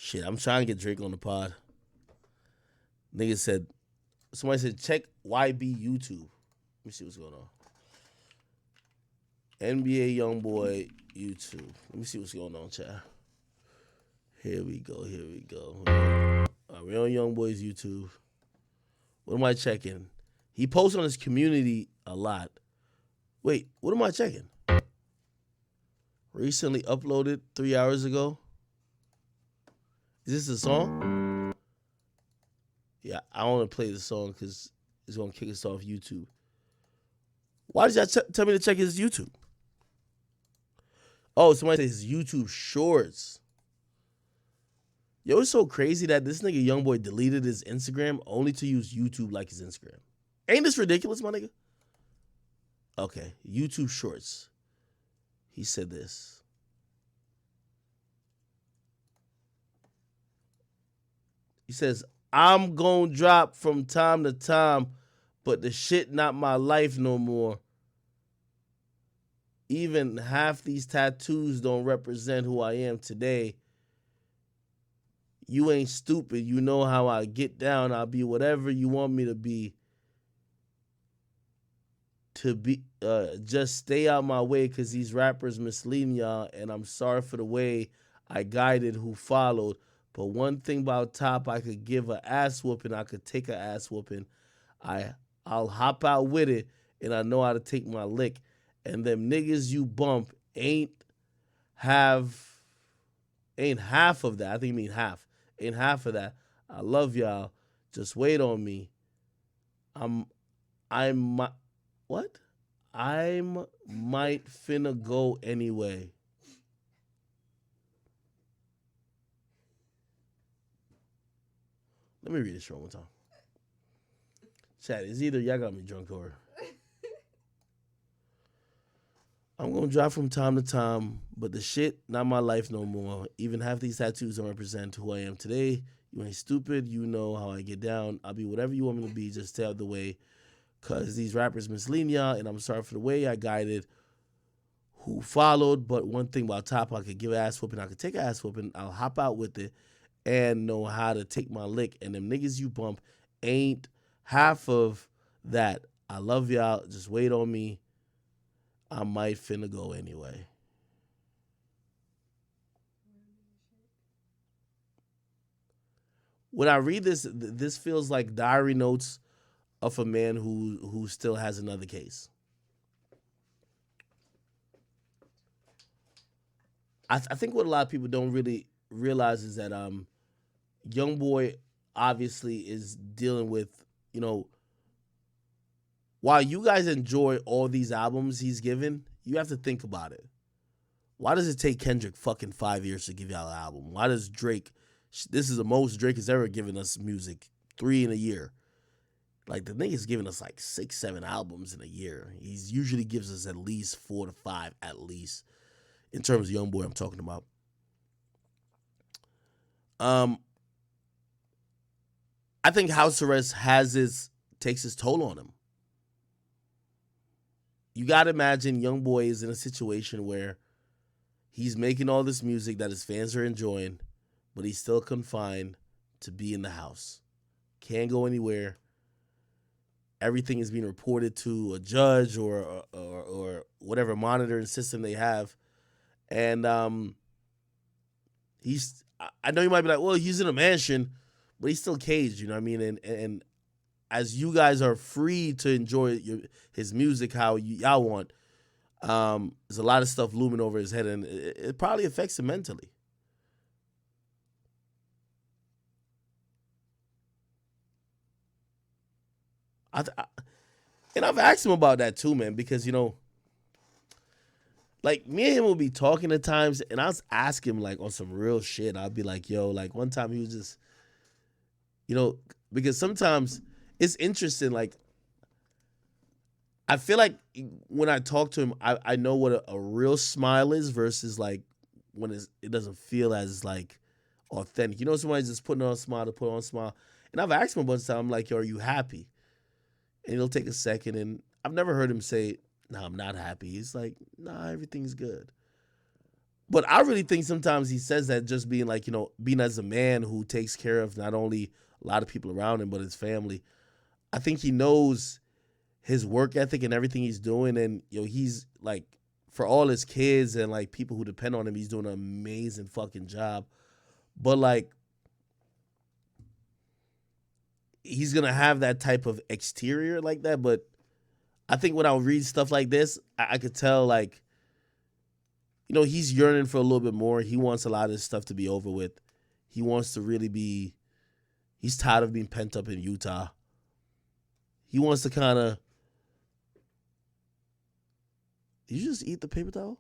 Shit, I'm trying to get Drake on the pod. Nigga said, somebody said, check YB YouTube. Let me see what's going on. NBA Youngboy YouTube. Let me see what's going on, chat. Here we go. All right, we're on Youngboy's YouTube. What am I checking? He posts on his community a lot. Wait, what am I checking? Recently uploaded 3 hours ago. Is this a song? Yeah, I don't want to play the song because it's going to kick us off YouTube. Why did y'all tell me to check his YouTube? Oh, somebody says YouTube Shorts. Yo, it's so crazy that this nigga Youngboy deleted his Instagram only to use YouTube like his Instagram. Ain't this ridiculous, my nigga? Okay, YouTube Shorts. He said this. He says, I'm gon' drop from time to time, but the shit not my life no more. Even half these tattoos don't represent who I am today. You ain't stupid. You know how I get down. I'll be whatever you want me to be. Just stay out my way because these rappers misleading y'all, and I'm sorry for the way I guided who followed. But one thing about top, I could give a ass whooping. I could take a ass whooping. I'll hop out with it, and I know how to take my lick. And them niggas you bump ain't half of that. I think you mean half. Ain't half of that. I love y'all. Just wait on me. I'm what? I'm might finna go anyway. Let me read this one more time. Chat, it's either y'all got me drunk or I'm gonna drop from time to time, but the shit not my life no more. Even half these tattoos don't represent who I am today. You ain't stupid. You know how I get down. I'll be whatever you want me to be. Just stay out the way. Cause these rappers misleading y'all, and I'm sorry for the way I guided who followed. But one thing about top, I could give ass whooping. I could take ass whooping. I'll hop out with it and know how to take my lick. And them niggas you bump ain't half of that. I love y'all. Just wait on me. I might finna go anyway. When I read this, this feels like diary notes of a man who still has another case. I think what a lot of people don't really realize is that YoungBoy obviously is dealing with, you know, while you guys enjoy all these albums he's given, you have to think about it. Why does it take Kendrick fucking 5 years to give y'all an album? Why does Drake, this is the most Drake has ever given us music, 3 in a year. Like, the nigga's giving us like 6, 7 albums in a year. He's usually gives us at least 4 to 5 at least. In terms of YoungBoy, I'm talking about. I think house arrest takes his toll on him. You gotta imagine YoungBoy is in a situation where he's making all this music that his fans are enjoying, but he's still confined to be in the house. Can't go anywhere. Everything is being reported to a judge or whatever monitoring system they have. And I know you might be like, well, he's in a mansion, but he's still caged, you know what I mean? And as you guys are free to enjoy his music how y'all want, there's a lot of stuff looming over his head, and it probably affects him mentally. And I've asked him about that too, man, because, you know, like, me and him will be talking at times, and I'll ask him, like, on some real shit. I'll be like, yo, like, one time he was just, you know, because sometimes it's interesting, like, I feel like when I talk to him, I know what a real smile is versus, like, when it doesn't feel as, like, authentic. You know, somebody's just putting on a smile to put on a smile. And I've asked him a bunch of times, I'm like, yo, are you happy? And he'll take a second, and I've never heard him say, no, I'm not happy. He's like, nah, everything's good. But I really think sometimes he says that just being like, being as a man who takes care of not only a lot of people around him, but his family. I think he knows his work ethic and everything he's doing. And, he's like, for all his kids and like people who depend on him, he's doing an amazing fucking job. But like, he's going to have that type of exterior like that. But I think when I read stuff like this, I could tell like, he's yearning for a little bit more. He wants a lot of this stuff to be over with. He wants to really be, he's tired of being pent up in Utah. He wants to kind of, did you just eat the paper towel?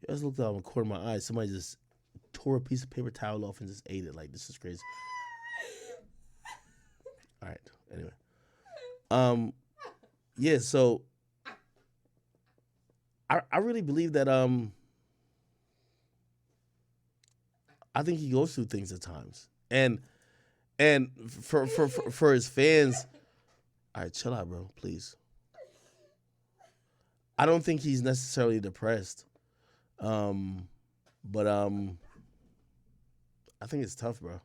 I just looked out of the corner of my eye. Somebody just tore a piece of paper towel off and just ate it. Like, this is crazy. All right. Anyway. Yeah, so I really believe that I think he goes through things at times. And for his fans, all right, chill out, bro, please. I don't think he's necessarily depressed. But I think it's tough, bro.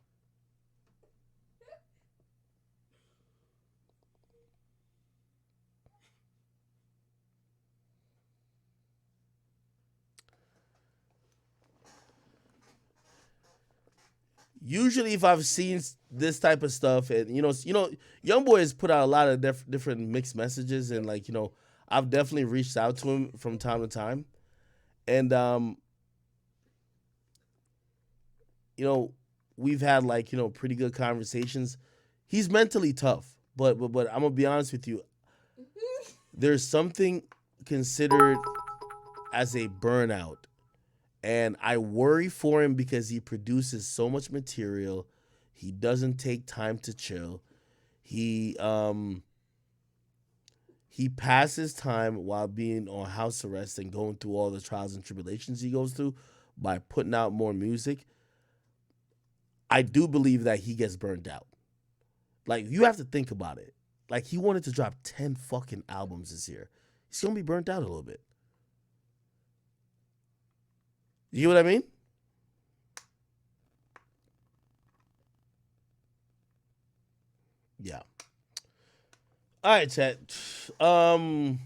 Usually, if I've seen this type of stuff, and YoungBoy has put out a lot of different mixed messages, and like I've definitely reached out to him from time to time, and you know, we've had like pretty good conversations. He's mentally tough, but I'm gonna be honest with you. There's something considered as a burnout, and I worry for him because he produces so much material. He doesn't take time to chill. He passes time while being on house arrest and going through all the trials and tribulations he goes through by putting out more music. I do believe that he gets burned out. Like, you have to think about it. Like, he wanted to drop 10 fucking albums this year. He's gonna be burnt out a little bit. You know what I mean? Yeah. All right, chat. Um,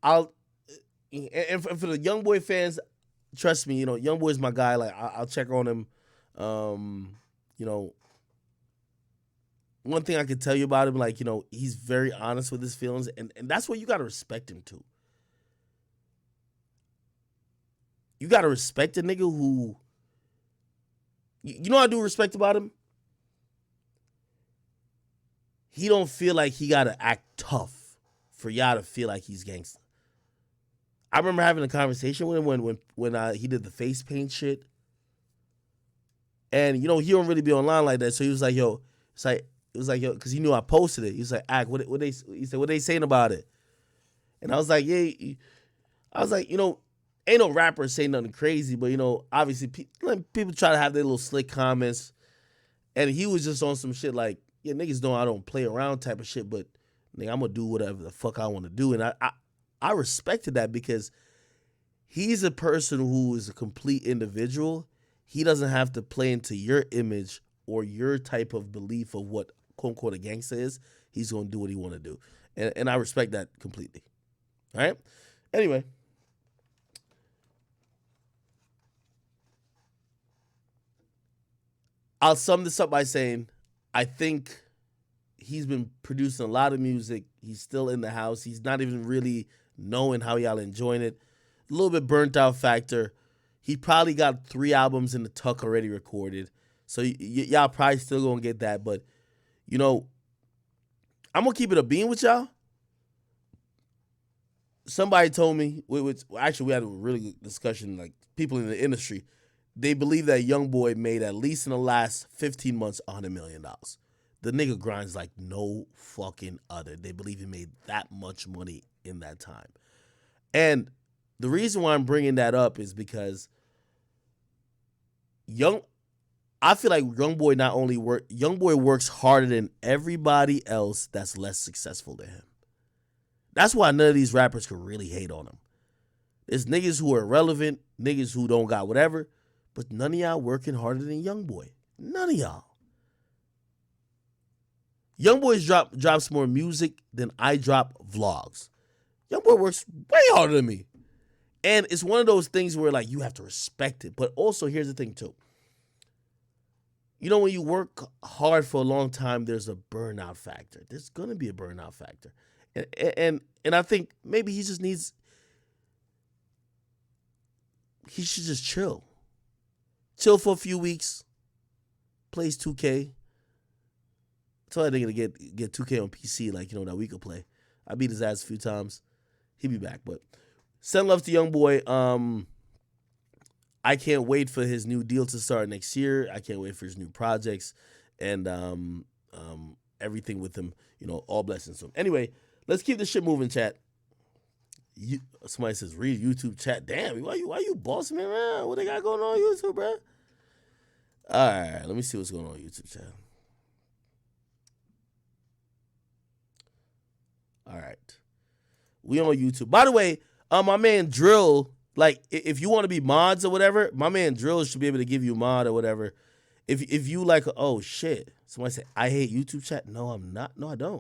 I'll and for the young boy fans, trust me. Young boy's my guy. Like, I'll check on him. You know, one thing I could tell you about him, like he's very honest with his feelings, and that's what you gotta respect him to. You gotta respect a nigga who, I do respect about him. He don't feel like he gotta act tough for y'all to feel like he's gangster. I remember having a conversation with him when he did the face paint shit, and he don't really be online like that. So he was like, "Yo," it was like, "Yo," because he knew I posted it. He was like, "Act, what they?" He said, "What they saying about it?" And I was like, "Yeah." I was like, ain't no rapper saying nothing crazy, but obviously people try to have their little slick comments, and he was just on some shit like, "Yeah, niggas know I don't play around" type of shit, but nigga, I'm gonna do whatever the fuck I want to do, and I respected that because he's a person who is a complete individual. He doesn't have to play into your image or your type of belief of what quote unquote a gangster is. He's gonna do what he want to do, and I respect that completely. All right. Anyway, I'll sum this up by saying I think he's been producing a lot of music. He's still in the house. He's not even really knowing how y'all enjoying it. A little bit burnt out factor. He probably got 3 albums in the tuck already recorded. So y'all probably still gonna get that. But you know, I'm gonna keep it a bean with y'all. Somebody told me, actually we had a really good discussion. Like, people in the industry, they believe that YoungBoy made at least in the last 15 months $100 million. The nigga grinds like no fucking other. They believe he made that much money in that time. And the reason why I'm bringing that up is because Young I feel like Youngboy works harder than everybody else that's less successful than him. That's why none of these rappers can really hate on him. There's niggas who are irrelevant, niggas who don't got whatever, but none of y'all working harder than Youngboy. None of y'all. Youngboy drops more music than I drop vlogs. Youngboy works way harder than me. And it's one of those things where like you have to respect it. But also here's the thing too. You know, when you work hard for a long time, there's a burnout factor. There's gonna be a burnout factor. And I think maybe he just needs he should just chill. Chill for a few weeks. Plays 2K. Tell that nigga to get 2K on PC, like, you know, that we could play. I beat his ass a few times. He'll be back. But send love to Youngboy. I can't wait for his new deal to start next year. I can't wait for his new projects and everything with him. You know, all blessings to him. Anyway, let's keep this shit moving, chat. Somebody says, read YouTube chat. Damn, why you bossing me around? What they got going on YouTube, bro? All right, let me see what's going on YouTube chat. All right. We on YouTube. By the way, my man Drill, like, if you want to be mods or whatever, my man Drill should be able to give you mod or whatever. If you like, oh shit, somebody say I hate YouTube chat. No, I'm not. No, I don't.